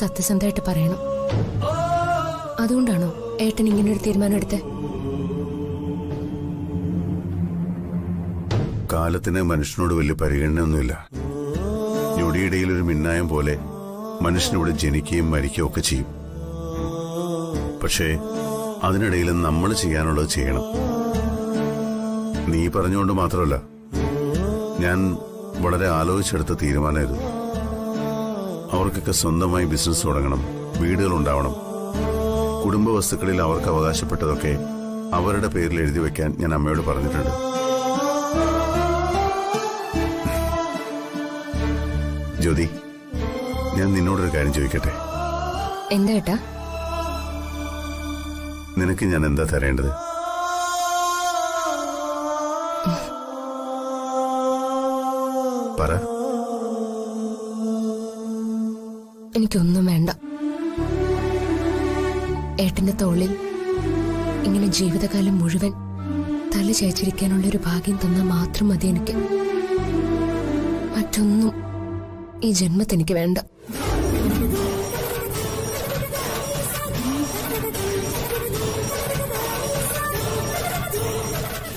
സത്യസന്ധമായിട്ട് പറയണം. അതുകൊണ്ടാണോ ഏട്ടൻ ഇങ്ങനൊരു തീരുമാനം എടുത്തത്? കാലത്തിന് മനുഷ്യനോട് വലിയ പരിഗണനയൊന്നുമില്ല. ഞൊടിയിടയിൽ ഒരു മിന്നായം പോലെ മനുഷ്യനിവിടെ ജനിക്കുകയും മരിക്കുകയും ഒക്കെ ചെയ്യും. പക്ഷേ അതിനിടയിൽ നമ്മൾ ചെയ്യാനുള്ളത് ചെയ്യണം. നീ പറഞ്ഞുകൊണ്ട് മാത്രമല്ല, ഞാൻ വളരെ ആലോചിച്ചെടുത്ത തീരുമാനമായിരുന്നു. അവർക്കൊക്കെ സ്വന്തമായി ബിസിനസ് തുടങ്ങണം, വീടുകൾ ഉണ്ടാവണം. കുടുംബ വസ്തുക്കളിൽ അവർക്ക് അവകാശപ്പെട്ടതൊക്കെ അവരുടെ പേരിൽ എഴുതി വെക്കാൻ ഞാൻ അമ്മയോട് പറഞ്ഞിട്ടുണ്ട്. ജ്യോതി, ഞാൻ നിന്നോടൊരു കാര്യം ചോദിക്കട്ടെ? എന്താ ഏട്ടാ? നിനക്ക് ഞാൻ എന്താ തരേണ്ടത്? പറ. എനിക്കൊന്നും വേണ്ട. ഏട്ടന്റെ തോളിൽ ഇങ്ങനെ ജീവിതകാലം മുഴുവൻ തല ചായ്ച്ചിരിക്കാനുള്ളൊരു ഭാഗ്യം തന്നാൽ മാത്രം മതി എനിക്ക്. മറ്റൊന്നും ഈ ജന്മത്തെനിക്ക് വേണ്ട.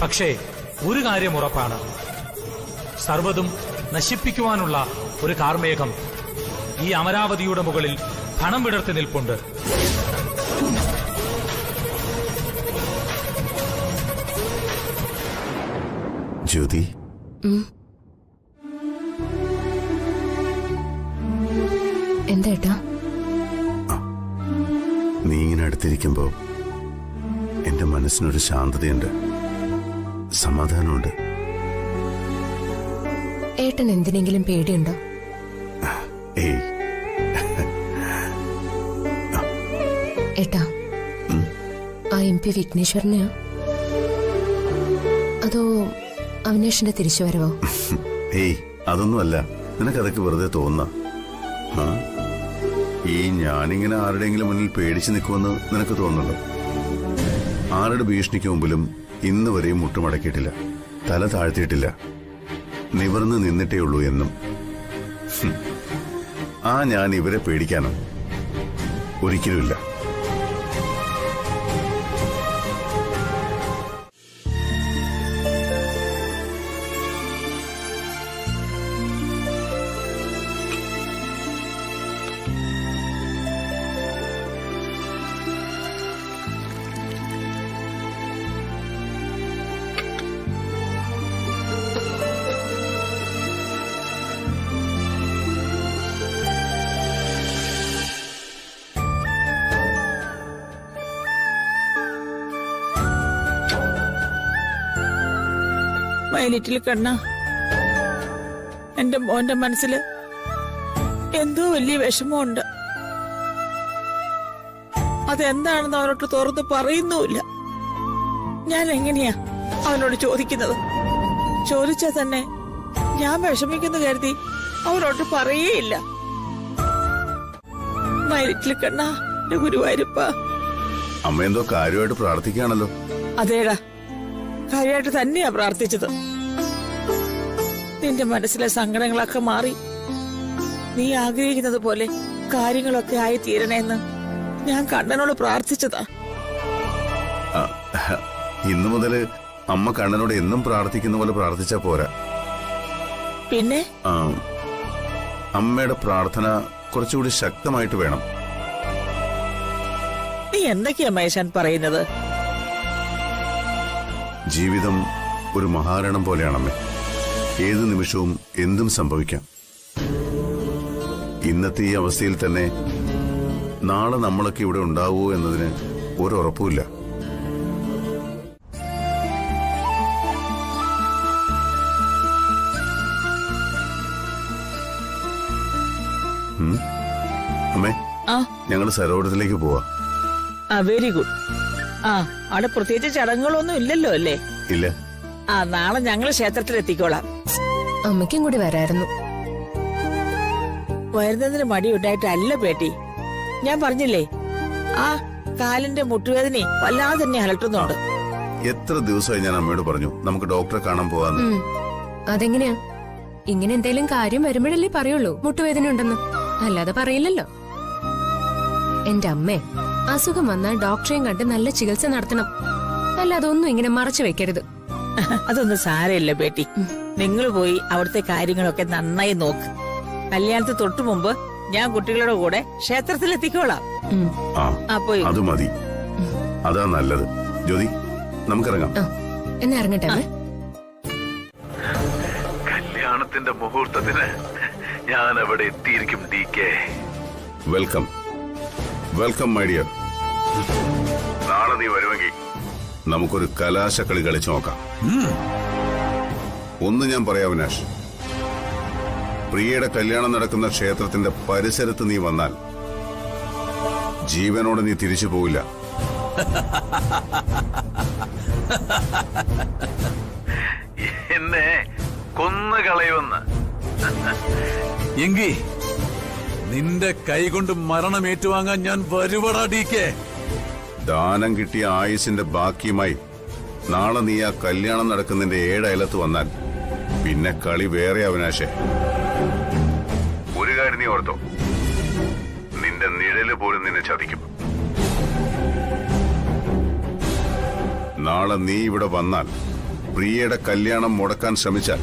പക്ഷേ ഒരു കാര്യം ഉറപ്പാണ്, സർവ്വതും നശിപ്പിക്കുവാനുള്ള ഒരു കാർമേഘം ഈ അമരാവതിയുടെ മുകളിൽ പണം വിടർത്തി നിൽപ്പുണ്ട്. ജ്യോതി, എന്താ? നീ ഇങ്ങനെ അടുത്തിരിക്കുമ്പോ എന്റെ മനസ്സിനൊരു ശാന്തതയുണ്ട്, സമാധാനമുണ്ട്. ഏട്ടൻ എന്തിനെങ്കിലും പേടിയുണ്ടോ? ഏയ്. ഏട്ടാ, ആ MP വിഘ്നേശ്വരനെയോ അതോ അവിനേഷിന്റെ തിരിച്ചുവരവോ? ഏയ്, അതൊന്നുമല്ല. നിനക്കതൊക്കെ വെറുതെ തോന്നുന്ന. ഈ ഞാനിങ്ങനെ ആരുടെയെങ്കിലും മുന്നിൽ പേടിച്ചു നിൽക്കുമെന്ന് നിനക്ക് തോന്നുന്നുണ്ടോ? ആരുടെ ഭീഷണിക്ക് മുമ്പിലും ഇന്ന് വരെയും മുട്ടുമടക്കിയിട്ടില്ല, തല താഴ്ത്തിയിട്ടില്ല, നിവർന്ന് നിന്നിട്ടേ ഉള്ളൂ എന്നും. ആ ഞാൻ ഇവരെ പേടിക്കാനോ? ഒരിക്കലുമില്ല. മൈലിറ്റിൽ കണ്ണ, എന്റെ മോന്റെ മനസ്സില് എന്തോ വലിയ വിഷമമുണ്ട്. അതെന്താണെന്ന് അവനോട് തുറന്ന് പറയുന്നുമില്ല. ഞാൻ എങ്ങനെയാ അവനോട് ചോദിക്കുന്നത്? ചോദിച്ചാൽ തന്നെ ഞാൻ വിഷമിക്കുന്നു കരുതി അവനോട് പറയേയില്ല. മൈലിറ്റിൽ കണ്ണ, എന്റെ ഗുരുവായൂരപ്പ. അമ്മ എന്തോ കാര്യമായിട്ട് പ്രാർത്ഥിക്കുകയാണല്ലോ? അതേടാ, കാര്യമായിട്ട് തന്നെയാ പ്രാർത്ഥിച്ചത്. നിന്റെ മനസ്സിലെ സങ്കടങ്ങളൊക്കെ മാറി നീ ആഗ്രഹിക്കുന്നത് പോലെ കാര്യങ്ങളൊക്കെ ആയി തീരണേന്ന് ഞാൻ കണ്ണനോട് പ്രാർത്ഥിച്ചതാ. ഇന്നു മുതല് അമ്മ കണ്ണനോട് എന്നും പ്രാർത്ഥിക്കുന്ന പോലെ പ്രാർത്ഥിച്ചാ പോരാ. പിന്നെ അമ്മയുടെ പ്രാർത്ഥന കുറച്ചുകൂടി ശക്തമായിട്ട് വേണം. നീ എന്തൊക്കെയാ മഹേശൻ പറയുന്നത്? ജീവിതം ഒരു മഹാരണം പോലെയാണമ്മേ. ഏതു നിമിഷവും എന്തും സംഭവിക്കാം. ഇന്നത്തെ ഈ അവസ്ഥയിൽ തന്നെ നാളെ നമ്മളൊക്കെ ഇവിടെ ഉണ്ടാവുമോ എന്നതിന് ഒരുറപ്പുമില്ല. അമ്മേ, ഞങ്ങൾ സരോവരത്തിലേക്ക് പോവാ. Very good. അവിടെ പ്രത്യേകിച്ച് ചടങ്ങുകളൊന്നും ഇല്ലല്ലോ അല്ലേ? ഇല്ല. നാളെ ഞങ്ങൾ ക്ഷേത്രത്തിൽ എത്തിക്കോളാം. അമ്മയ്ക്കും കൂടി വരായിരുന്നു. വരുന്നതിന് മടി ഉണ്ടായിട്ടല്ല പേട്ടി. ഞാൻ പറഞ്ഞില്ലേ, കാലിന്റെ മുട്ടുവേദന വല്ലാതെ തന്നെ അലട്ടുന്നുണ്ട്. എത്ര ദിവസമായി ഞാൻ അമ്മയോട് പറഞ്ഞു നമുക്ക് ഡോക്ടറെ കാണാൻ പോവാന്ന്. അതെങ്ങനെയാ? ഇങ്ങനെ എന്തെങ്കിലും കാര്യം വരുമ്പോഴല്ലേ പറയുള്ളൂ മുട്ടുവേദന ഉണ്ടെന്ന്, അല്ലാതെ പറയില്ലല്ലോ. എന്റെ അമ്മേ, അസുഖം വന്നാൽ ഡോക്ടറെയും കണ്ട് നല്ല ചികിത്സ നടത്തണം. അല്ലാതെ ഒന്നും ഇങ്ങനെ മറച്ചു വെക്കരുത്. അതൊന്നും സാരമില്ല ബേട്ടി. നിങ്ങൾ പോയി അവിടുത്തെ കാര്യങ്ങളൊക്കെ നന്നായി നോക്ക്. കല്യാണത്തിന് തൊട്ടു മുമ്പ് ഞാൻ കുട്ടികളുടെ കൂടെ ക്ഷേത്രത്തിലെത്തിക്കോളാം. ആ അത് മതി. അതാ നല്ലത്. ജ്യോതി, നമുക്കിറങ്ങാം. എന്നാ ഇറങ്ങട്ടെ അമ്മേ. കല്യാണത്തിന്റെ മുഹൂർത്തത്തിന് ഞാൻ അവിടെ എത്തിയിരിക്കും. DK, welcome welcome my dear. നാളെ നീ വരുമെങ്കിൽ നമുക്കൊരു കലാശക്കളി കളിച്ചു നോക്കാം. ഒന്ന് ഞാൻ പറയാം അവിനാഷ്, പ്രിയയുടെ കല്യാണം നടക്കുന്ന ക്ഷേത്രത്തിന്റെ പരിസരത്ത് നീ വന്നാൽ ജീവനോടെ നീ തിരിച്ചു പോവില്ല. എന്നെ കൊന്നുകളയുമെന്ന്. എങ്കി നിന്റെ കൈകൊണ്ട് മരണം ഏറ്റുവാങ്ങാൻ ഞാൻ വരുവടാ DK. ദാനം കിട്ടിയ ആയുസിന്റെ ബാക്കിയുമായി നാളെ നീ ആ കല്യാണം നടക്കുന്നതിന്റെ 7 അയലത്ത് വന്നാൽ പിന്നെ കളി വേറെ അവിനാശേ. ഒരു കാര്യം നീ ഓർത്തോ, നിന്റെ നിഴല് പോലും നിന്നെ ചതിക്കും. നാളെ നീ ഇവിടെ വന്നാൽ പ്രിയയുടെ കല്യാണം മുടക്കാൻ ശ്രമിച്ചാൽ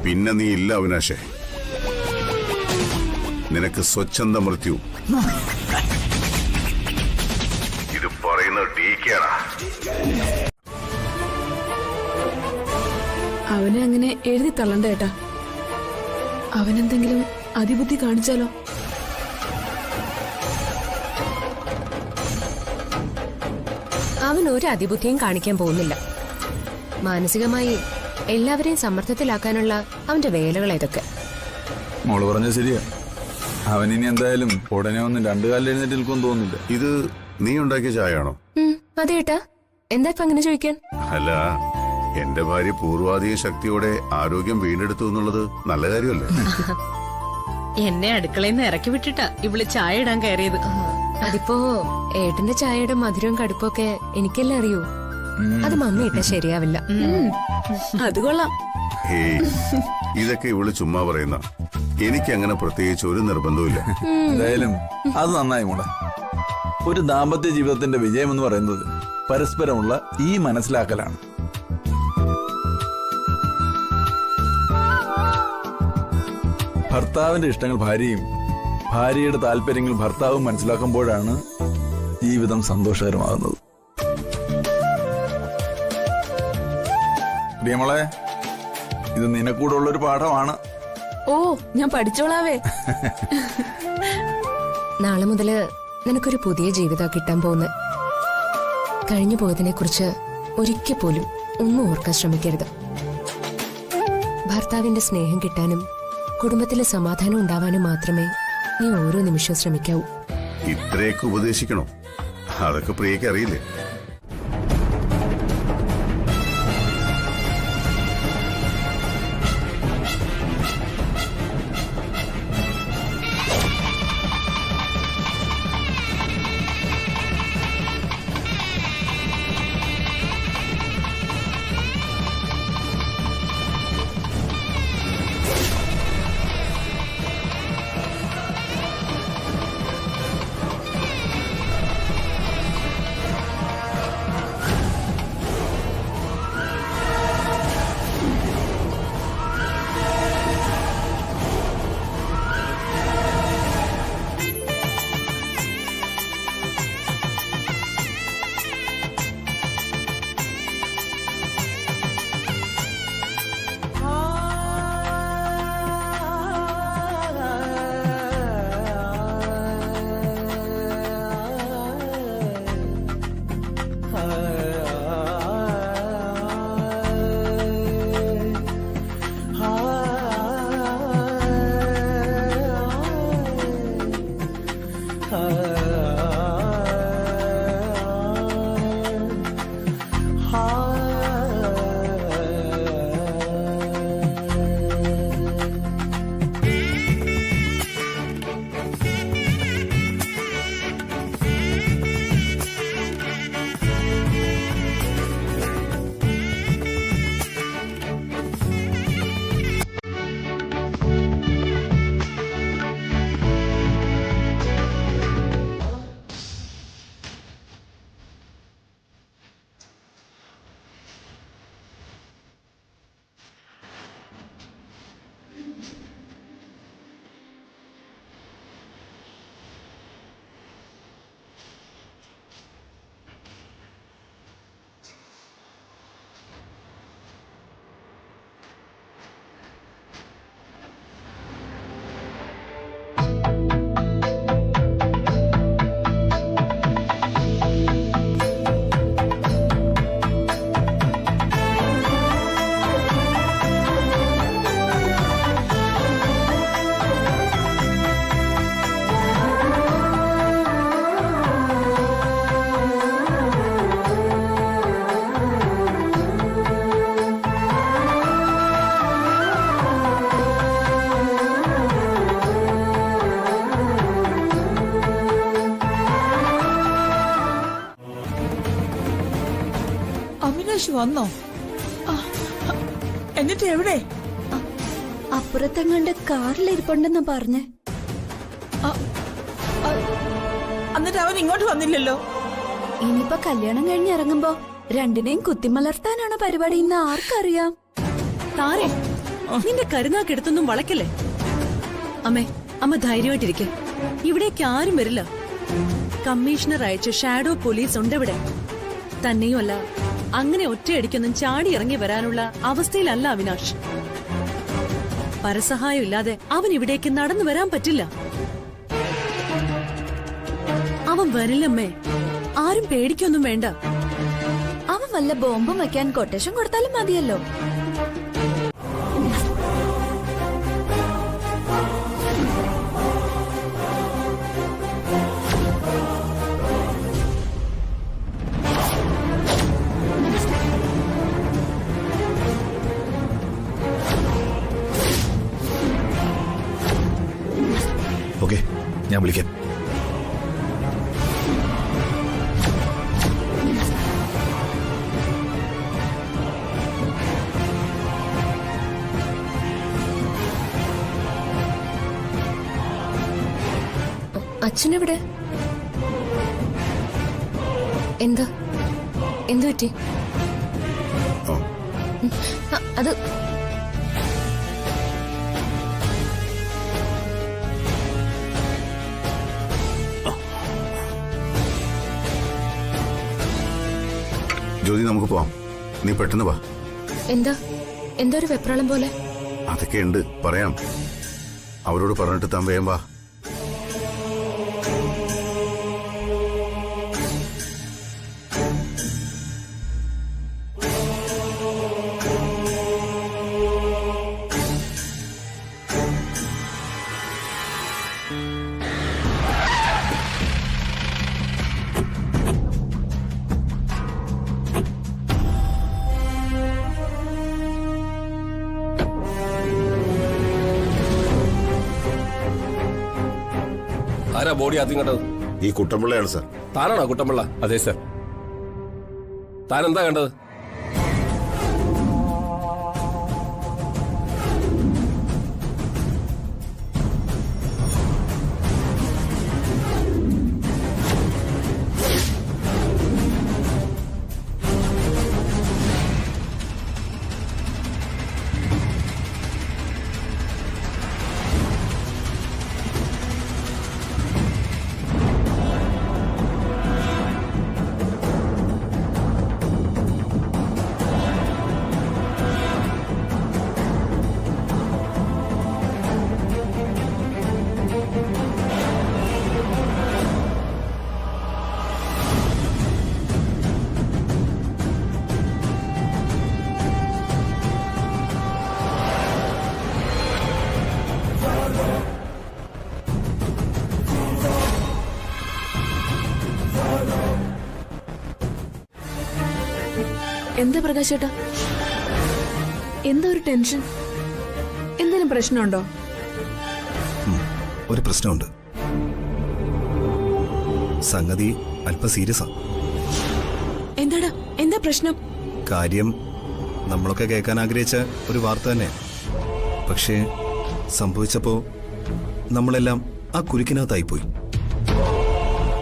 പിന്നെ നീ ഇല്ല അവിനാശേ. നിനക്ക് സ്വച്ഛന്ത മൃത്യു. ഇത് പറയുന്നത് DK യാടാ. അവനെ അങ്ങനെ എഴുതി തള്ളണ്ട ഏട്ടാ. അവനെന്തെങ്കിലും അതിബുദ്ധി കാണിച്ചാലോ? അവൻ ഒരു അതിബുദ്ധിയും കാണിക്കാൻ പോകുന്നില്ല. മാനസികമായി എല്ലാവരെയും സമ്മർദ്ദത്തിലാക്കാനുള്ള അവന്റെ വേലകൾ ഇതൊക്കെ. മോള് പറഞ്ഞ ശരിയാ. അവനിനി എന്തായാലും ഉടനെ ഒന്നും 2 കാലിൽ എഴുന്നേറ്റ് നിൽക്കുമെന്ന് തോന്നുന്നില്ല. ഇത് നീ ഉണ്ടാക്കിയ ചായയാണോ? അതെ ഏട്ടാ. എന്താ ഇപ്പൊ അങ്ങനെ ചോദിക്കാൻ? അല്ല, എന്റെ ഭാര്യ പൂർവാധിക ശക്തിയോടെ ആരോഗ്യം വീണ്ടെടുത്തു എന്നുള്ളത് നല്ല കാര്യമല്ലേ? എന്നെ അടുക്കളയിൽ നിന്ന് ഇറക്കി വിട്ടിട്ടാ ഇവള് ചായ ഇടാൻ കയറിയത്. അതിപ്പോ ഏട്ടന്റെ ചായയുടെ മധുരവും കടുപ്പൊക്കെ എനിക്കെല്ലാം അറിയൂ. അത് മമ്മി ഇട്ടാ ശരിയാവില്ല. അത് കൊള്ളാം. ഹേയ്, ഇതൊക്കെ ഇവള് ചുമ്മാ പറയുന്ന. എനിക്കങ്ങനെ പ്രത്യേകിച്ച് ഒരു നിർബന്ധവുമില്ല. എന്തായാലും അത് നന്നായി മോളെ. ഒരു ദാമ്പത്യ ജീവിതത്തിന്റെ വിജയം എന്ന് പറയുന്നത് പരസ്പരമുള്ള ഈ മനസ്സിലാക്കലാണ്. ഭർത്താവിന്റെ ഇഷ്ടങ്ങൾ ഭാര്യയും ഭാര്യയുടെ താല്പര്യങ്ങൾ ഭർത്താവും മനസ്സിലാക്കുമ്പോഴാണ് ജീവിതം സന്തോഷകരമാകുന്നത്. പ്രിയമോളെ, ഇത് നിനക്കൂടെ ഉള്ളൊരു പാഠമാണ്. ഓ, ഞാൻ പഠിച്ചോളാവേ. നാളെ മുതല് നിനക്കൊരു പുതിയ ജീവിതം കിട്ടാൻ പോകുന്നത്. കഴിഞ്ഞു പോയതിനെ കുറിച്ച് ഒരിക്കൽ പോലും ഒന്നും ഓർക്കാൻ ശ്രമിക്കരുത്. ഭർത്താവിന്റെ സ്നേഹം കിട്ടാനും കുടുംബത്തിലെ സമാധാനം ഉണ്ടാവാനും മാത്രമേ നീ ഓരോ നിമിഷവും ശ്രമിക്കാവൂ. ഇത്രയൊക്കെ ഉപദേശിക്കണോ? അതൊക്കെ പ്രിയക്ക് അറിയില്ലേ? അഭിലാഷ് വന്നോ? എന്നിട്ട് എവിടെ? അപ്പുറത്തെങ്ങാണ്ട് കാറിലിരിപ്പുണ്ടെന്ന് പറഞ്ഞേ. എന്നിട്ട് അവൻ ഇങ്ങോട്ട് വന്നില്ലല്ലോ. ഇനിയിപ്പോ കല്യാണം കഴിഞ്ഞ് ഇറങ്ങുമ്പോ രണ്ടിനെയും കുത്തിമലർത്താനാണ് പരിപാടി എന്ന് ആർക്കറിയാം? താരേ, നിന്റെ കരുനാക്കെടുത്തൊന്നും വളയ്ക്കല്ലേ. അമ്മ ധൈര്യമായിട്ടിരിക്കെ. ഇവിടേക്ക് ആരും വരില്ല. കമ്മീഷണർ അയച്ച ഷാഡോ പോലീസ് ഉണ്ട് ഇവിടെ. തന്നെയുമല്ല, അങ്ങനെ ഒറ്റയടിക്കൊന്നും ചാടി ഇറങ്ങി വരാനുള്ള അവസ്ഥയിലല്ല അവിനാഷ്. പരസഹായം ഇല്ലാതെ അവൻ ഇവിടേക്ക് നടന്നു വരാൻ പറ്റില്ല. അവൻ വരില്ലമ്മേ. ആരും പേടിക്കൊന്നും വേണ്ട. അവൻ വല്ല ബോംബും വെക്കാൻ കൊട്ടേഷൻ കൊടുത്താലും മതിയല്ലോ. ഓക്കെ, ഞാൻ വിളിക്കാം. അച്ഛനെവിടെ? എന്ത് പറ്റി? അത് ജ്യോതി, നമുക്ക് പോവാം. നീ പെട്ടെന്ന് വാ. എന്താ ഒരു വെപ്രാളം പോലെ? അതൊക്കെ ഉണ്ട്, പറയാം. അവരോട് പറഞ്ഞിട്ട് താൻ വേഗം വാ. ആരാ ബോഡി ആദ്യം കണ്ടത്? ഈ കുട്ടമ്പിള്ളയാണ് സാർ. താനാണോ കുട്ടമ്പിള്ള? അതെ സർ. താൻ എന്താ കണ്ടത്? എന്താ പ്രകാശേട്ടാ, എന്താ ഒരു ടെൻഷൻ? എന്തെങ്കിലും പ്രശ്നമുണ്ടോ? ഒരു പ്രശ്നമുണ്ട്. സംഗതി അല്പം സീരിയസാ. എന്താ പ്രശ്നം? കാര്യം നമ്മളൊക്കെ കേൾക്കാൻ ആഗ്രഹിച്ച ഒരു വാർത്ത തന്നെ. പക്ഷേ സംഭവിച്ചപ്പോ നമ്മളെല്ലാം ആ കുരുക്കിനകത്തായിപ്പോയി.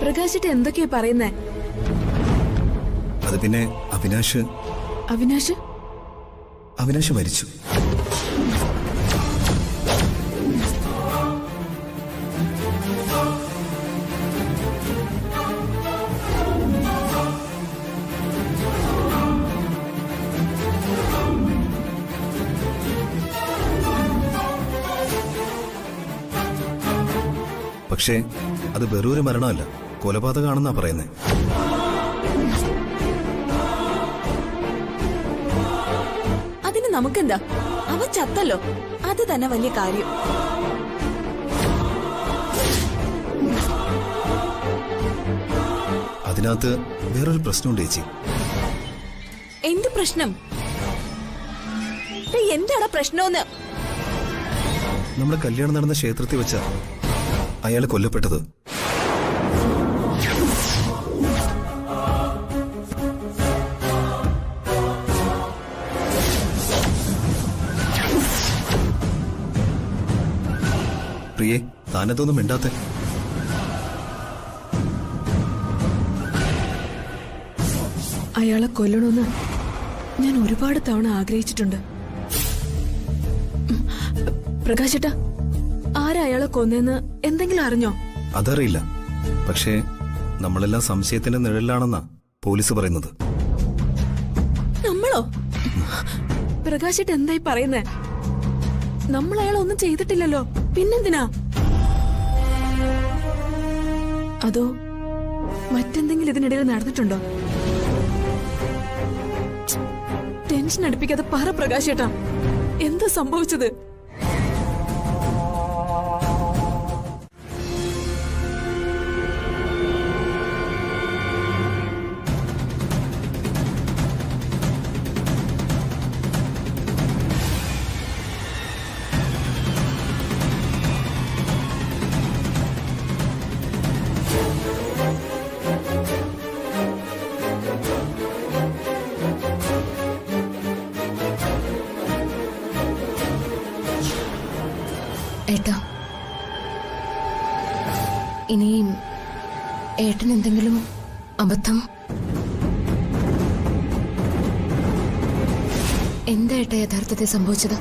പ്രകാശേട്ട എന്തൊക്കെയാ പറയുന്നേ? അത് പിന്നെ അവിനാശ് മരിച്ചു. പക്ഷേ അത് വെറൊരു മരണമല്ല, കൊലപാതകമാണെന്നാ പറയുന്നേ. അതിന് നമുക്കെന്താ? അവൻ ചത്തല്ലോ, അത് തന്നെ വലിയ കാര്യം. അതിനകത്ത് വേറൊരു പ്രശ്നമുണ്ട് ചേച്ചി. എന്ത് പ്രശ്നം? എന്താണ് പ്രശ്നമെന്ന്? നമ്മുടെ കല്യാണം നടന്ന ക്ഷേത്രത്തിൽ വെച്ച അയാൾ കൊല്ലപ്പെട്ടത്. പ്രിയേ, താനെത്തൊന്നും മിണ്ടാത്തെ? അയാളെ കൊല്ലണമെന്ന് ഞാൻ ഒരുപാട് തവണ ആഗ്രഹിച്ചിട്ടുണ്ട്. പ്രകാശേട്ടാ, ആരാ അയാളെ കൊന്നേന്ന് എന്തെങ്കിലും അറിഞ്ഞോ? അതറിയില്ല. പക്ഷേ നമ്മളെല്ലാം സംശയത്തിന്റെ നിഴലിലാണെന്നാ പോലീസ് പറയുന്നത്. നമ്മളോ? പ്രകാശേട്ട എന്തായി പറയുന്നേ? നമ്മൾ അയാളൊന്നും ചെയ്തിട്ടില്ലല്ലോ, പിന്നെന്തിനാ? അതോ മറ്റെന്തെങ്കിലും ഇതിനിടയിൽ നടന്നിട്ടുണ്ടോ? ടെൻഷൻ അടുപ്പിക്കാതെ പറ പ്രകാശേട്ടാ, എന്താ സംഭവിച്ചത്? ഏട്ടാ, ഇനിയും ഏട്ടൻ എന്തെങ്കിലും അബദ്ധം? എന്താ ഏട്ടാ യഥാർത്ഥത്തിൽ സംഭവിച്ചത്?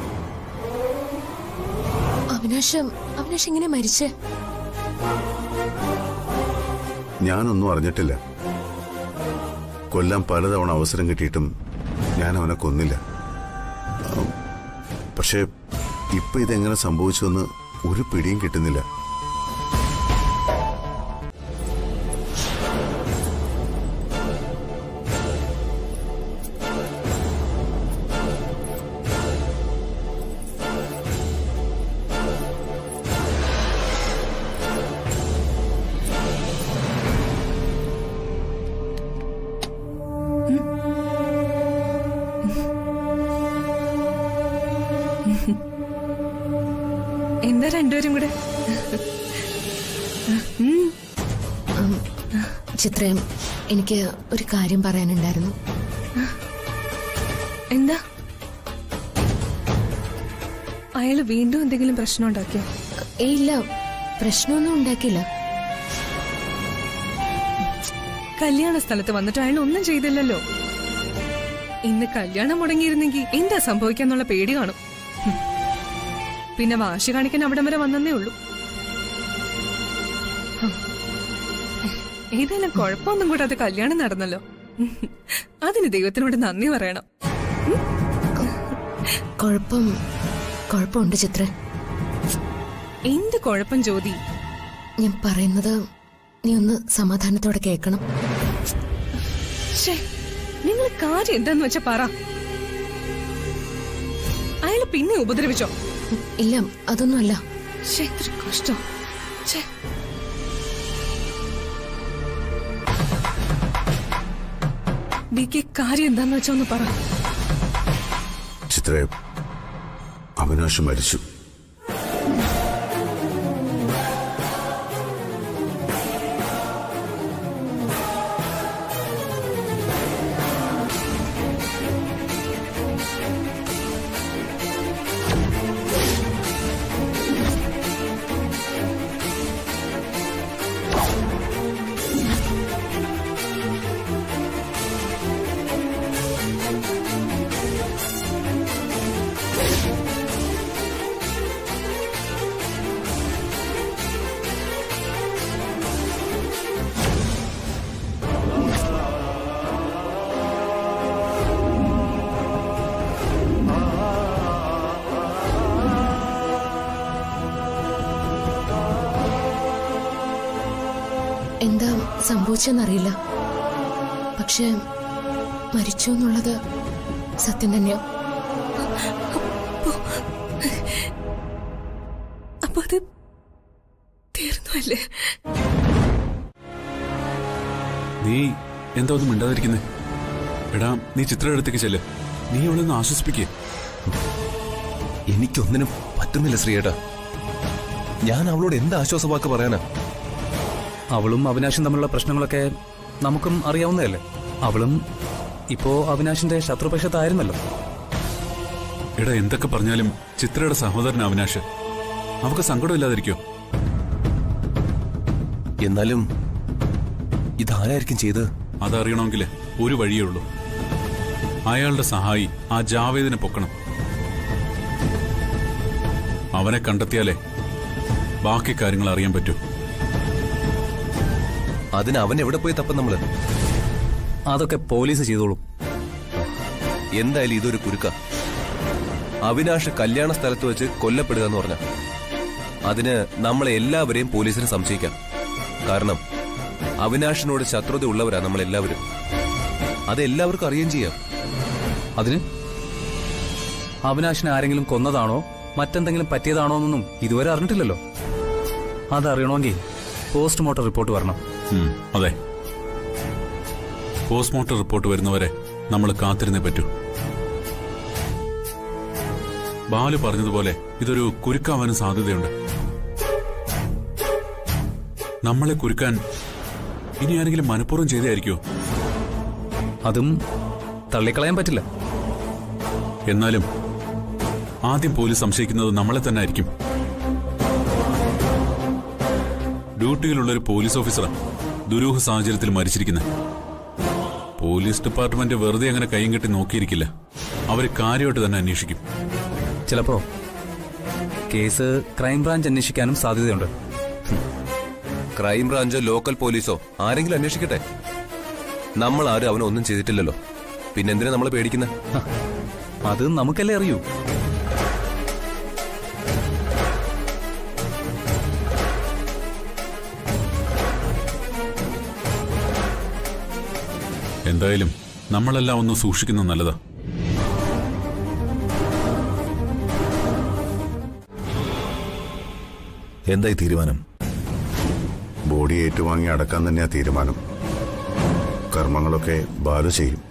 അവിനാശ് ഇങ്ങനെ മരിച്ചേ? ഞാനൊന്നും അറിഞ്ഞിട്ടില്ല. കൊല്ലാൻ പലതവണ അവസരം കിട്ടിയിട്ടും ഞാൻ അവനെ കൊന്നില്ല. പക്ഷെ ഇപ്പൊ ഇതെങ്ങനെ സംഭവിച്ചുവെന്ന് ഒരു പിടിയും കിട്ടുന്നില്ല. എന്താ രണ്ടുപേരും കൂടെ? ചിത്രയും, എനിക്ക് ഒരു കാര്യം പറയാനുണ്ടായിരുന്നു. എന്താ? അയാള് വീണ്ടും എന്തെങ്കിലും പ്രശ്നം ഉണ്ടാക്കിയോ? ഇല്ല, പ്രശ്നമൊന്നും ഉണ്ടാക്കിയില്ല. കല്യാണ സ്ഥലത്ത് വന്നിട്ട് അയാൾ ഒന്നും ചെയ്തില്ലല്ലോ. ഇന്ന് കല്യാണം മുടങ്ങിയിരുന്നെങ്കിൽ എന്താ സംഭവിക്കാന്നുള്ള പേടി കാണും. പിന്നെ വാശി കാണിക്കാൻ അവിടം വരെ വന്നേ ഉള്ളൂ. ഏതായാലും കുഴപ്പമൊന്നും കൂടാതെ കല്യാണം നടന്നല്ലോ. അതിന് ദൈവത്തിനോട് നന്ദി പറയണം. കുഴപ്പമുണ്ട് ചിത്ര. എന്ത് കുഴപ്പം ജ്യോതി? ഞാൻ പറയുന്നത് നീ ഒന്ന് സമാധാനത്തോടെ കേൾക്കണം. നിങ്ങൾ കാര്യം എന്താന്ന് വെച്ചാ പറ. അയാള് പിന്നെ ഉപദ്രവിച്ചോ? ഇല്ല, അതൊന്നുമല്ല. കഷ്ടം. കാര്യം എന്താന്ന് വെച്ചാ ഒന്ന് പറ. ചിത്ര, അവിനാശ് മരിച്ചു. എന്താ സംഭവിച്ചെന്നറിയില്ല. പക്ഷെ മരിച്ചു എന്നുള്ളത് സത്യം തന്നെയാ. അപ്പൊ അത് തീർന്നു അല്ലേ? നീ എന്താ ഒന്നും മിണ്ടാതിരിക്കുന്നേ? എടാ, നീ ചിത്ര അടുത്തേക്ക് ചെല്ല്. നീ അവളെ ഒന്ന് ആശ്വസിപ്പിക്കേ. എനിക്കൊന്നിനും പറ്റുന്നില്ല ശ്രീയേട്ടാ. ഞാൻ അവളോട് എന്ത് ആശ്വാസവാക്ക് പറയാനാ? അവളും അവിനാശും തമ്മിലുള്ള പ്രശ്നങ്ങളൊക്കെ നമുക്കും അറിയാവുന്നതല്ലേ. അവളും ഇപ്പോ അവിനാശിന്റെ ശത്രുപക്ഷത്തായിരുന്നല്ലോ. എടാ, എന്തൊക്കെ പറഞ്ഞാലും ചിത്രയുടെ സഹോദരൻ അവിനാശ്. അവക്ക് സങ്കടമില്ലാതിരിക്കോ? എന്നാലും ഇതാരായിരിക്കും ചെയ്തത്? അതറിയണമെങ്കിൽ ഒരു വഴിയേ ഉള്ളൂ. അയാളുടെ സഹായി ആ ജാവേദിനെ പൊക്കണം. അവനെ കണ്ടെത്തിയാലേ ബാക്കി കാര്യങ്ങൾ അറിയാൻ പറ്റൂ. അതിന് അവൻ എവിടെ പോയി തപ്പം നമ്മള്? അതൊക്കെ പോലീസ് ചെയ്തോളും. എന്തായാലും ഇതൊരു കുരുക്ക. അവിനാഷ് കല്യാണ സ്ഥലത്ത് വെച്ച് കൊല്ലപ്പെടുക എന്ന് പറഞ്ഞ അതിന് നമ്മളെ എല്ലാവരെയും പോലീസിന് സംശയിക്കാം. കാരണം അവിനാഷിനോട് ശത്രുത ഉള്ളവരാ നമ്മളെല്ലാവരും. അതെല്ലാവർക്കും അറിയുകയും ചെയ്യാം. അതിന് അവിനാഷിനെ ആരെങ്കിലും കൊന്നതാണോ മറ്റെന്തെങ്കിലും പറ്റിയതാണോ എന്നൊന്നും ഇതുവരെ അറിഞ്ഞിട്ടില്ലല്ലോ. അതറിയണമെങ്കിൽ പോസ്റ്റ്മോർട്ടം റിപ്പോർട്ട് വരണം. അതെ, പോസ്റ്റ്മോർട്ടം റിപ്പോർട്ട് വരുന്നവരെ നമ്മൾ കാത്തിരുന്നേ പറ്റൂ. ബാലു പറഞ്ഞതുപോലെ ഇതൊരു കുരുക്കാവാനും സാധ്യതയുണ്ട്. നമ്മളെ കുരുക്കാൻ ഇനി ആരെങ്കിലും മനഃപൂർവ്വം ചെയ്തായിരിക്കോ? അതും തള്ളിക്കളയാൻ പറ്റില്ല. എന്നാലും ആദ്യം പോലീസ് സംശയിക്കുന്നത് നമ്മളെ തന്നെ ആയിരിക്കും. ഡ്യൂട്ടിയിലുള്ള ഒരു പോലീസ് ഓഫീസറാണ് ദുരൂഹ സാഹചര്യത്തിൽ മരിച്ചിരിക്കുന്നത്. പോലീസ് ഡിപ്പാർട്ട്മെന്റ് വെറുതെ അങ്ങനെ കൈയും കെട്ടി നോക്കിയിരിക്കില്ല. അവര് കാര്യമായിട്ട് തന്നെ അന്വേഷിക്കും. ചിലപ്പോ കേസ് ക്രൈംബ്രാഞ്ച് അന്വേഷിക്കാനും സാധ്യതയുണ്ട്. ക്രൈംബ്രാഞ്ചോ ലോക്കൽ പോലീസോ ആരെങ്കിലും അന്വേഷിക്കട്ടെ. നമ്മൾ ആരും അവനൊന്നും ചെയ്തിട്ടില്ലല്ലോ. പിന്നെന്തിനാ നമ്മൾ പേടിക്കുന്നത്? അത് നമുക്കല്ലേ അറിയൂ. എന്തായാലും നമ്മളെല്ലാം ഒന്ന് സൂക്ഷിക്കുന്നത് നല്ലതാ. എന്തായി തീരുമാനം? ബോഡി ഏറ്റുവാങ്ങി അടക്കാൻ തന്നെയാ തീരുമാനം. കർമ്മങ്ങളൊക്കെ ബാലു ചെയ്യും.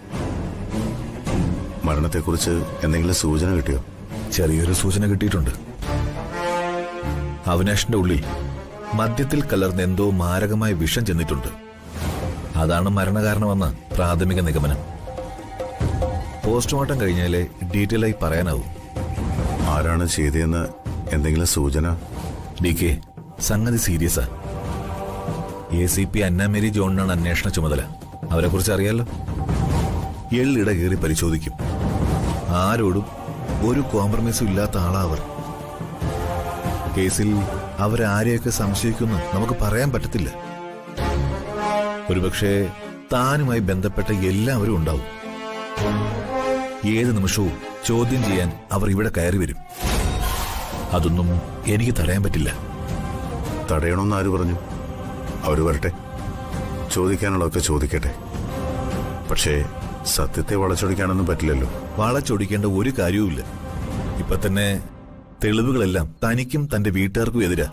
മരണത്തെക്കുറിച്ച് എന്തെങ്കിലും സൂചന കിട്ടിയോ? ചെറിയൊരു സൂചന കിട്ടിയിട്ടുണ്ട്. അവിനാഷിന്റെ ഉള്ളിൽ മദ്യത്തിൽ കലർന്ന് എന്തോ മാരകമായ വിഷം ചെന്നിട്ടുണ്ട്. അതാണ് മരണകാരണമെന്ന പ്രാഥമിക നിഗമനം. പോസ്റ്റ്മോർട്ടം കഴിഞ്ഞാലേ ഡീറ്റെയിൽ ആയി പറയാനാവൂ. ആരാണ് ചെയ്തതെന്ന് എന്തെങ്കിലും സൂചന? DK, സംഗതി സീരിയസാ. ACP അന്നാമേരി ജോണിനാണ് അന്വേഷണ ചുമതല. അവരെക്കുറിച്ച് അറിയാലോ. എള്ളിട കയറി പരിശോധിക്കും. ആരോടും ഒരു കോംപ്രമൈസും ഇല്ലാത്ത ആളാ അവർ. കേസിൽ അവരാരെയൊക്കെ സംശയിക്കുന്നു നമുക്ക് പറയാൻ പറ്റത്തില്ല. ഒരുപക്ഷെ താനുമായി ബന്ധപ്പെട്ട എല്ലാവരും ഉണ്ടാവും. ഏത് നിമിഷവും ചോദ്യം ചെയ്യാൻ അവർ ഇവിടെ കയറി വരും. അതൊന്നും എനിക്ക് തടയാൻ പറ്റില്ല. തടയണമെന്ന് ആര് പറഞ്ഞു? അവര് വരട്ടെ, ചോദിക്കാനുള്ളതൊക്കെ ചോദിക്കട്ടെ. പക്ഷേ സത്യത്തെ വളച്ചൊടിക്കാനൊന്നും പറ്റില്ലല്ലോ. വളച്ചൊടിക്കേണ്ട ഒരു കാര്യവുമില്ല. ഇപ്പൊ തന്നെ തെളിവുകളെല്ലാം തനിക്കും തന്റെ വീട്ടുകാർക്കും എതിരാ.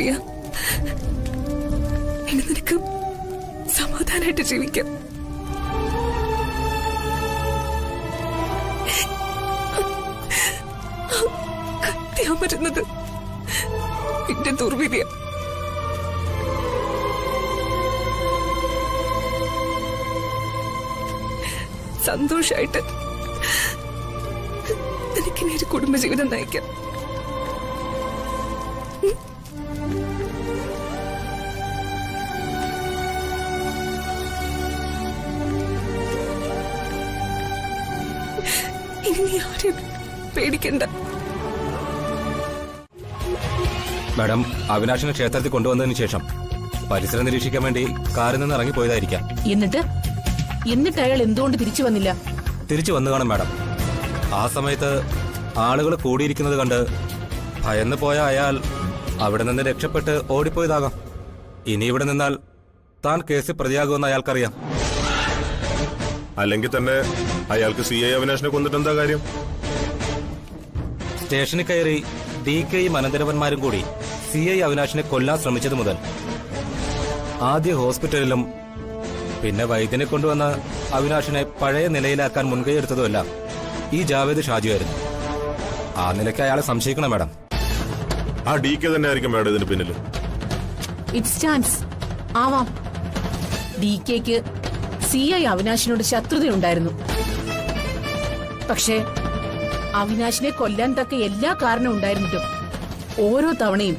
പ്രിയ, ഇനി നിനക്ക് സമാധാനായിട്ട് ജീവിക്കാം. കത്തിയാൻ പറ്റുന്നത് നിന്റെ ദുർവിധിയ. സന്തോഷായിട്ട് നിനക്കിനി ഒരു കുടുംബജീവിതം നയിക്കാം. ഇനി നീ ആരെയും പേടിക്കണ്ട. മാഡം, അവിനാശിനെ ക്ഷേത്രത്തിൽ കൊണ്ടുവന്നതിന് ശേഷം പരിസരം നിരീക്ഷിക്കാൻ വേണ്ടി കാറിൽ നിന്ന് ഇറങ്ങിപ്പോയതായിരിക്കാം. എന്നിട്ട് അയാൾ എന്തുകൊണ്ട് തിരിച്ചു വന്നില്ല? തിരിച്ചു വന്നു കാണും മാഡം. ആ സമയത്ത് ആളുകൾ കൂടിയിരിക്കുന്നത് കണ്ട് ഭയന്ന് പോയ അയാൾ അവിടെ നിന്ന് രക്ഷപ്പെട്ട് ഓടിപ്പോയതാകാം. ഇനി ഇവിടെ നിന്നാൽ താൻ കേസിൽ പ്രതിയാകുമെന്ന് അയാൾക്കറിയാം. അല്ലെങ്കിൽ തന്നെ അയാൾക്ക് CI അവിനാശിനെ കൊന്നിട്ട് എന്താ കാര്യം? സ്റ്റേഷനിൽ കയറി DKയും അനന്തരവന്മാരും കൂടി CI അവിനാശിനെ കൊല്ലാൻ ശ്രമിച്ചത് മുതൽ ആദ്യ ഹോസ്പിറ്റലിലും പിന്നെ വൈദ്യനെ കൊണ്ടുവന്ന അവിനാശിനെ പഴയ നിലയിലാക്കാൻ മുൻകൈയെടുത്തതുമെല്ലാം ഈ ജാവേദ് ഷാജിയായിരുന്നു. ആ നിലയ്ക്ക് അയാളെ സംശയിക്കണം മാഡം. ആ DK തന്നെ ആയിരിക്കും മാഡം ഇതിന് പിന്നിൽ. ഇറ്റ്സ് ചാൻസ് ആവാം. DKക്ക് CI അവിനാശിനോട് ശത്രുതയുണ്ടായിരുന്നു. പക്ഷേ അവിനാശിനെ കൊല്ലാൻ തക്ക എല്ലാ കാരണവും ഉണ്ടായിരുന്നിട്ടും ഓരോ തവണയും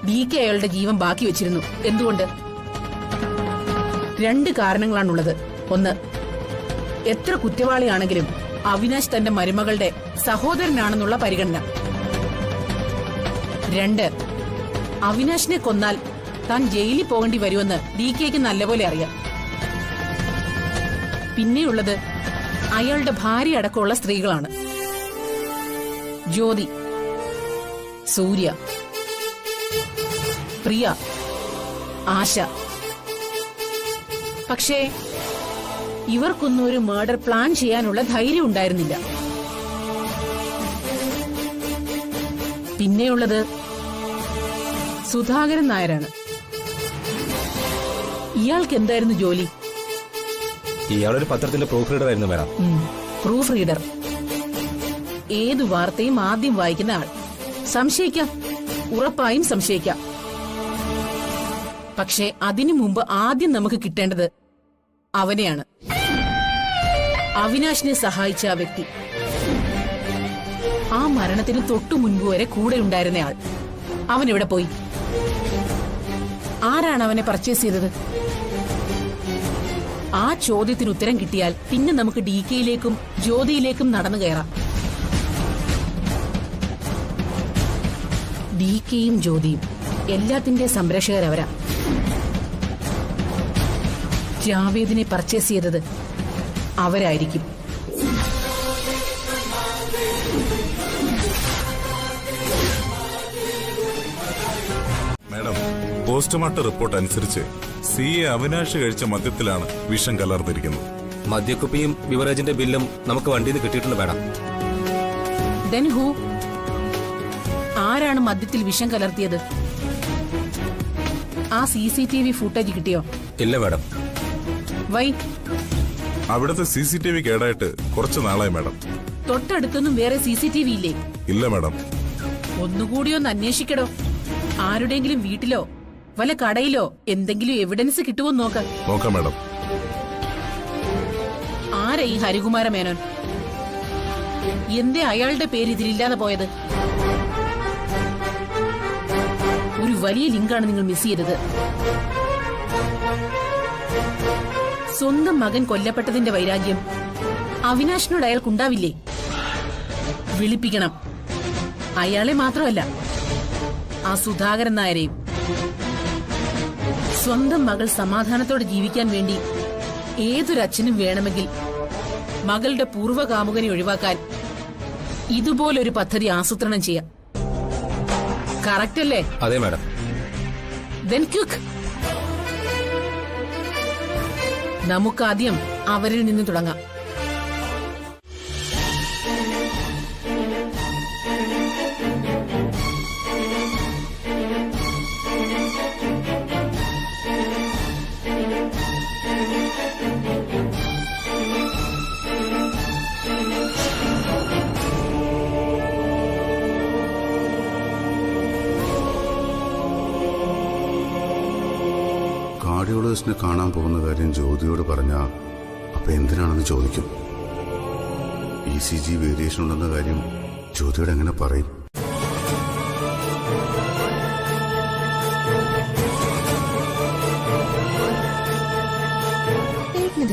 DK അയാളുടെ ജീവൻ ബാക്കി വെച്ചിരുന്നു. എന്തുകൊണ്ട്? 2 കാരണങ്ങളാണുള്ളത്. ഒന്ന്, എത്ര കുറ്റവാളിയാണെങ്കിലും അവിനാശ് തന്റെ മരുമകളുടെ സഹോദരനാണെന്നുള്ള പരിഗണന. 2, അവിനാശിനെ കൊന്നാൽ താൻ ജയിലിൽ പോകേണ്ടി വരുമെന്ന് DKക്ക് നല്ലപോലെ അറിയാം. പിന്നെയുള്ളത് അയാളുടെ ഭാര്യ അടക്കമുള്ള സ്ത്രീകളാണ്. ജ്യോതി, സൂര്യ, പ്രിയ, ആശ. പക്ഷേ ഇവർക്കൊന്നും ഒരു മർഡർ പ്ലാൻ ചെയ്യാനുള്ള ധൈര്യം ഉണ്ടായിരുന്നില്ല. പിന്നെയുള്ളത് സുധാകരൻ നായരാണ്. ഇയാൾക്ക് എന്തായിരുന്നു ജോലി? ഇയാളൊരു പത്രത്തിന്റെ പ്രൂഫ് റീഡർ ആയിരുന്നു മാഡം. Proof reader. ഏതു വാർത്തയും ആദ്യം വായിക്കുന്ന ആൾ. സംശയിക്കാം, ഉറപ്പായും സംശയിക്കാം. പക്ഷേ അതിനു മുമ്പ് ആദ്യം നമുക്ക് കിട്ടേണ്ടത് അവനെയാണ്. അവിനാശിനെ സഹായിച്ച ആ വ്യക്തി, ആ മരണത്തിന് തൊട്ടു മുൻപ് വരെ കൂടെ ഉണ്ടായിരുന്നയാൾ. അവൻ എവിടെ പോയി? ആരാണ് അവനെ പർച്ചേസ് ചെയ്തത്? ആ ചോദ്യത്തിന് ഉത്തരം കിട്ടിയാൽ പിന്നെ നമുക്ക് DKയിലേക്കും ജ്യോതിയിലേക്കും നടന്നു കയറാം. DKയും ജ്യോതിയും എല്ലാത്തിന്റെ സംരക്ഷകരവരാ. ജാവേദിനെ പർച്ചേസ് ചെയ്തത് അവരായിരിക്കും. മാഡം, പോസ്റ്റ്മോർട്ടം റിപ്പോർട്ട് അനുസരിച്ച് CI അവിനാശ് കഴിച്ച മദ്യത്തിലാണ് വിഷം കലർന്നിരിക്കുന്നത്. മദ്യക്കുപ്പിയും ബിവറേജിന്റെ ബില്ലും നമുക്ക് വണ്ടിയിൽ നിന്ന് കിട്ടിയിട്ടുണ്ട് മാഡം. Then who? ആരാണ് മദ്യത്തിൽ വിഷം കലർത്തിയത്? ആ CCTV ഫുട്ടേജ് കിട്ടിയോ? ഇല്ല മാഡം. വൈ? അവിടുത്തെ CCTV കേടായിട്ട് കുറച്ച് നാളായി മാഡം. തൊട്ടടുത്തൊന്നും വേറെ CCTV ഇല്ലേ? ഇല്ല മാഡം. ഒന്നുകൂടി ഒന്ന് അന്വേഷിക്കടോ. ആരുടെങ്കിലും വീട്ടിലോ വല്ല കടയിലോ എന്തെങ്കിലും എവിഡൻസ് കിട്ടുമോ നോക്കാം. നോക്കാം മാഡം. ആരാ ഈ ഹരികുമാര മേനോൻ? എന്തേ അയാളുടെ പേര് ഇതിലില്ലാതെ പോയത്? ഒരു വലിയ ലിങ്കാണ് നിങ്ങൾ മിസ് ചെയ്തത്. സ്വന്തം മകൻ കൊല്ലപ്പെട്ടതിന്റെ വൈരാഗ്യം അവിനാശിനോട് അയാൾക്കുണ്ടാവില്ലേ? വിളിപ്പിക്കണം. അയാളെ മാത്രമല്ല, ആ സുധാകരൻ നായരെയും. സ്വന്തം മകൾ സമാധാനത്തോടെ ജീവിക്കാൻ വേണ്ടി ഏതൊരച്ഛനും വേണമെങ്കിൽ മകളുടെ പൂർവ്വകാമുകനെ ഒഴിവാക്കാൻ ഇതുപോലൊരു പദ്ധതി ആസൂത്രണം ചെയ്യാം. കറക്റ്റ് അല്ലേ? അതെ മാഡം. Then cook. നമുക്കാദ്യം അവരിൽ നിന്ന് തുടങ്ങാം. കാർഡിയോളജിസ്റ്റിനെ കാണാൻ പോകുന്ന കാര്യം ജ്യോതിയോട് പറഞ്ഞാ അപ്പൊ എന്തിനാണെന്ന് ചോദിക്കും. ECG വേരിയേഷൻ ഉണ്ടെന്ന കാര്യം ജ്യോതിയോട് എങ്ങനെ പറയും?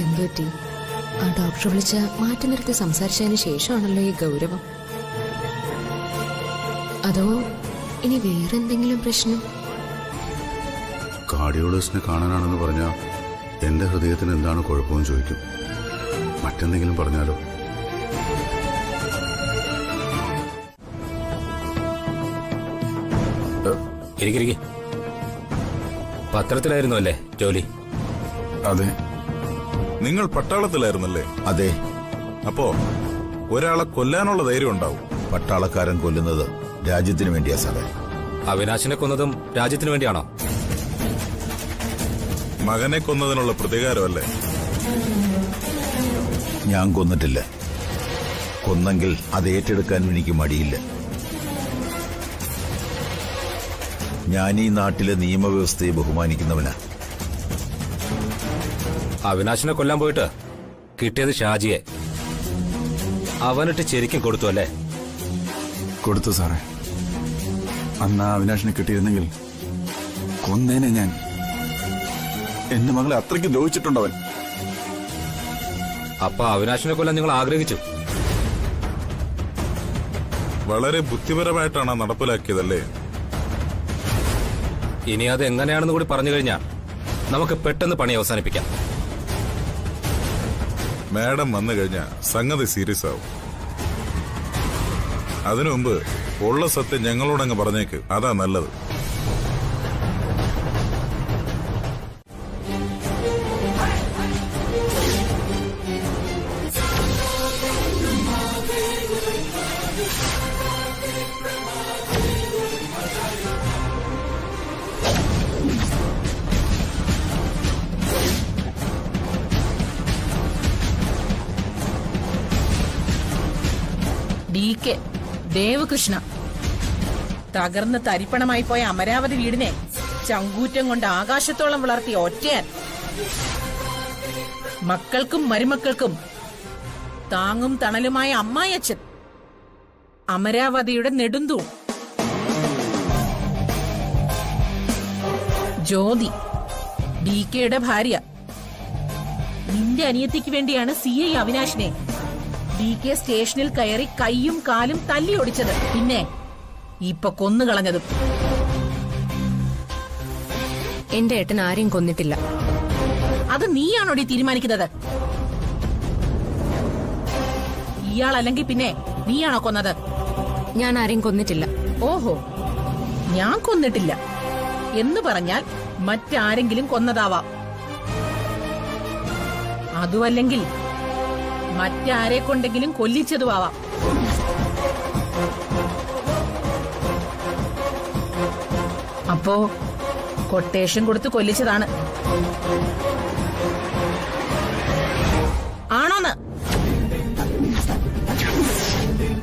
എന്തു പറ്റി? ആ ഡോക്ടർ വിളിച്ച മാറ്റി നിർത്തി സംസാരിച്ചതിന് ശേഷമാണല്ലോ ഈ ഗൗരവം. അതോ ഇനി വേറെന്തെങ്കിലും പ്രശ്നം? കാർഡിയോളജിസ്റ്റിനെ കാണാനാണെന്ന് പറഞ്ഞാൽ എന്റെ ഹൃദയത്തിന് എന്താണ് കുഴപ്പമെന്ന് ചോദിക്കും. മറ്റെന്തെങ്കിലും പറഞ്ഞാലോ? ഇരിക്കിരിക്കെ. പത്രത്തിലായിരുന്നു അല്ലേ ജോലി? അതെ. നിങ്ങൾ പട്ടാളത്തിലായിരുന്നല്ലേ? അതെ. അപ്പോ ഒരാളെ കൊല്ലാനുള്ള ധൈര്യം ഉണ്ടാവും. പട്ടാളക്കാരൻ കൊല്ലുന്നത് രാജ്യത്തിന് വേണ്ടിയാ സാറേ. അവിനാശിനെ കൊന്നതും രാജ്യത്തിന് വേണ്ടിയാണോ? മകനെ കൊന്നതിനുള്ള പ്രതികാരമല്ലേ? ഞാൻ കൊന്നിട്ടില്ല. കൊന്നെങ്കിൽ അത് ഏറ്റെടുക്കാനും എനിക്ക് മടിയില്ല. ഞാൻ ഈ നാട്ടിലെ നിയമവ്യവസ്ഥയെ ബഹുമാനിക്കുന്നവനാ. അവിനാശിനെ കൊല്ലാൻ പോയിട്ട് കിട്ടിയത് ഷാജിയെ. അവനിട്ട് ശരിക്കും കൊടുത്തു അല്ലേ? കൊടുത്തു സാറേ. അന്ന് ആ അവിനാശിനെ കിട്ടിയിരുന്നെങ്കിൽ കൊന്നേനെ ഞാൻ. എന്റെ മകളെ അത്രയ്ക്ക് ദ്രോഹിച്ചിട്ടുണ്ടവൻ. അപ്പൊ അവിനാശിനെ കൊല്ലാൻ നിങ്ങൾ ആഗ്രഹിച്ചു? വളരെ ബുദ്ധിപരമായിട്ടാണ് നടപ്പിലാക്കിയതല്ലേ? ഇനി അത് എങ്ങനെയാണെന്ന് കൂടി പറഞ്ഞു കഴിഞ്ഞാൽ നമുക്ക് പെട്ടെന്ന് പണി അവസാനിപ്പിക്കാം. മാഡം വന്നു കഴിഞ്ഞാൽ സംഗതി സീരിയസ് ആവും. അതിനു മുമ്പ് ഉള്ള സത്യം ഞങ്ങളോടങ്ങ് പറഞ്ഞേക്ക്. അതാ നല്ലത്. DK ദേവകൃഷ്ണ തകർന്ന് തരിപ്പണമായി പോയ അമരാവതി വീടിനെ ചങ്കൂറ്റം കൊണ്ട് ആകാശത്തോളം വളർത്തിയ ഒറ്റയാൻ. മക്കൾക്കും മരുമക്കൾക്കും താങ്ങും തണലുമായ അമ്മായച്ചൻ. അമരാവതിയുടെ നെടുന്തൂൺ. ജ്യോതി DKയുടെ ഭാര്യ. നിന്റെ അനിയത്തിക്ക് വേണ്ടിയാണ് CI അവിനാശിനെ DK സ്റ്റേഷനിൽ കയറി കൈയും കാലും തല്ലി ഒടിച്ചത്. പിന്നെ ഇപ്പൊ കൊന്നുകളഞ്ഞതും. എന്റെ ഏട്ടൻ ആരെയും കൊന്നിട്ടില്ല. അത് നീയാണോടി തീരുമാനിക്കുന്നത്? ഇയാളല്ലെങ്കിൽ പിന്നെ നീയാണോ കൊന്നത്? ഞാൻ ആരെയും കൊന്നിട്ടില്ല. ഓഹോ, ഞാൻ കൊന്നിട്ടില്ല എന്ന് പറഞ്ഞാൽ മറ്റാരെങ്കിലും കൊന്നതാവാം. അതുമല്ലെങ്കിൽ മറ്റാരെ കൊണ്ടെങ്കിലും കൊല്ലിച്ചതുമാവാം. അപ്പോ കൊട്ടേഷൻ കൊടുത്ത് കൊല്ലിച്ചതാണ്.